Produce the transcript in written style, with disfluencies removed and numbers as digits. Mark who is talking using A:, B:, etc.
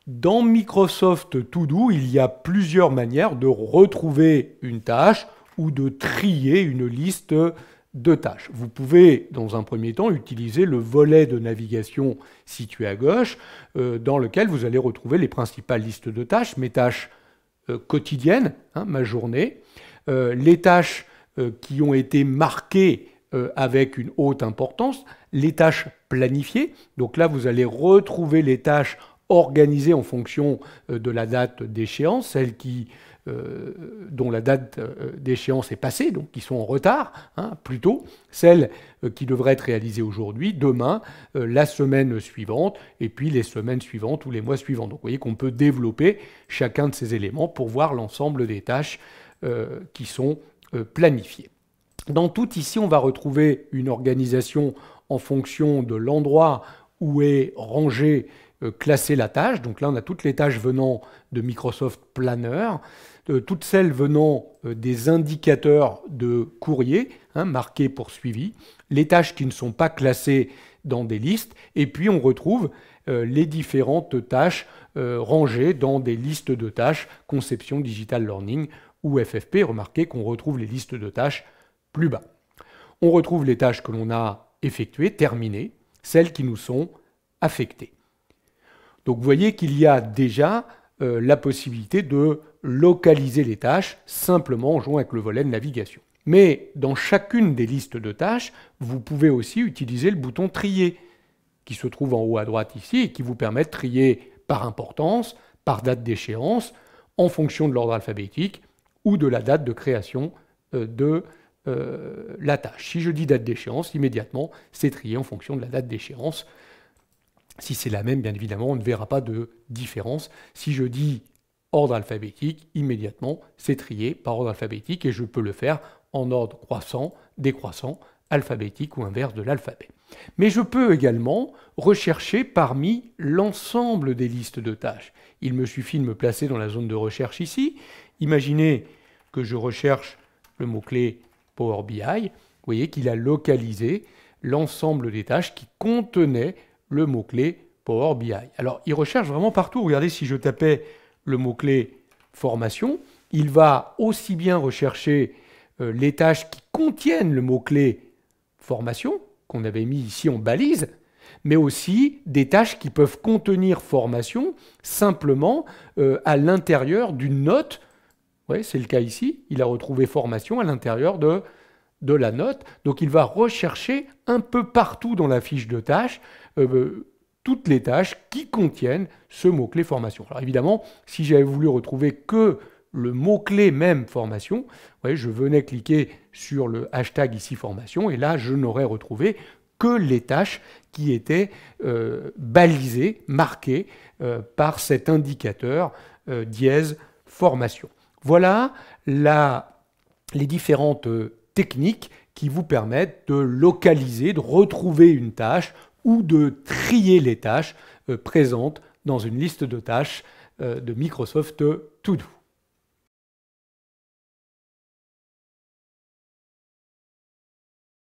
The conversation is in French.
A: Dans Microsoft To Do, il y a plusieurs manières de retrouver une tâche ou de trier une liste de tâches. Vous pouvez, dans un premier temps, utiliser le volet de navigation situé à gauche, dans lequel vous allez retrouver les principales listes de tâches, mes tâches quotidiennes, ma journée, les tâches qui ont été marquées avec une haute importance, les tâches planifiées. Donc là, vous allez retrouver les tâches organisées en fonction de la date d'échéance, celles dont la date d'échéance est passée, donc qui sont en retard, plutôt, celles qui devraient être réalisées aujourd'hui, demain, la semaine suivante, et puis les semaines suivantes ou les mois suivants. Donc vous voyez qu'on peut développer chacun de ces éléments pour voir l'ensemble des tâches qui sont planifiées. Dans tout ici, on va retrouver une organisation en fonction de l'endroit où est rangée, classée la tâche. Donc là, on a toutes les tâches venant de Microsoft Planner, toutes celles venant des indicateurs de courrier, marqués pour suivi, les tâches qui ne sont pas classées dans des listes, et puis on retrouve les différentes tâches rangées dans des listes de tâches, Conception Digital Learning ou FFP. Remarquez qu'on retrouve les listes de tâches plus bas. On retrouve les tâches que l'on a effectuées, terminées, celles qui nous sont affectées. Donc vous voyez qu'il y a déjà la possibilité de localiser les tâches simplement en jouant avec le volet de navigation. Mais dans chacune des listes de tâches, vous pouvez aussi utiliser le bouton Trier, qui se trouve en haut à droite ici et qui vous permet de trier par importance, par date d'échéance, en fonction de l'ordre alphabétique ou de la date de création de la tâche. Si je dis date d'échéance, immédiatement, c'est trié en fonction de la date d'échéance. Si c'est la même, bien évidemment, on ne verra pas de différence. Si je dis ordre alphabétique, immédiatement, c'est trié par ordre alphabétique et je peux le faire en ordre croissant, décroissant, alphabétique ou inverse de l'alphabet. Mais je peux également rechercher parmi l'ensemble des listes de tâches. Il me suffit de me placer dans la zone de recherche ici. Imaginez que je recherche le mot-clé Power BI. Vous voyez qu'il a localisé l'ensemble des tâches qui contenaient le mot-clé Power BI. Alors, il recherche vraiment partout. Regardez, si je tapais le mot-clé formation, il va aussi bien rechercher les tâches qui contiennent le mot-clé formation, qu'on avait mis ici en balise, mais aussi des tâches qui peuvent contenir formation simplement à l'intérieur d'une note. Ouais, c'est le cas ici. Il a retrouvé formation à l'intérieur de la note. Donc il va rechercher un peu partout dans la fiche de tâches toutes les tâches qui contiennent ce mot-clé formation. Alors évidemment, si j'avais voulu retrouver que le mot-clé même formation, ouais, je venais cliquer sur le hashtag ici formation et là je n'aurais retrouvé que les tâches qui étaient balisées, marquées par cet indicateur dièse formation. Voilà les différentes techniques qui vous permettent de localiser, de retrouver une tâche ou de trier les tâches présentes dans une liste de tâches de Microsoft To Do.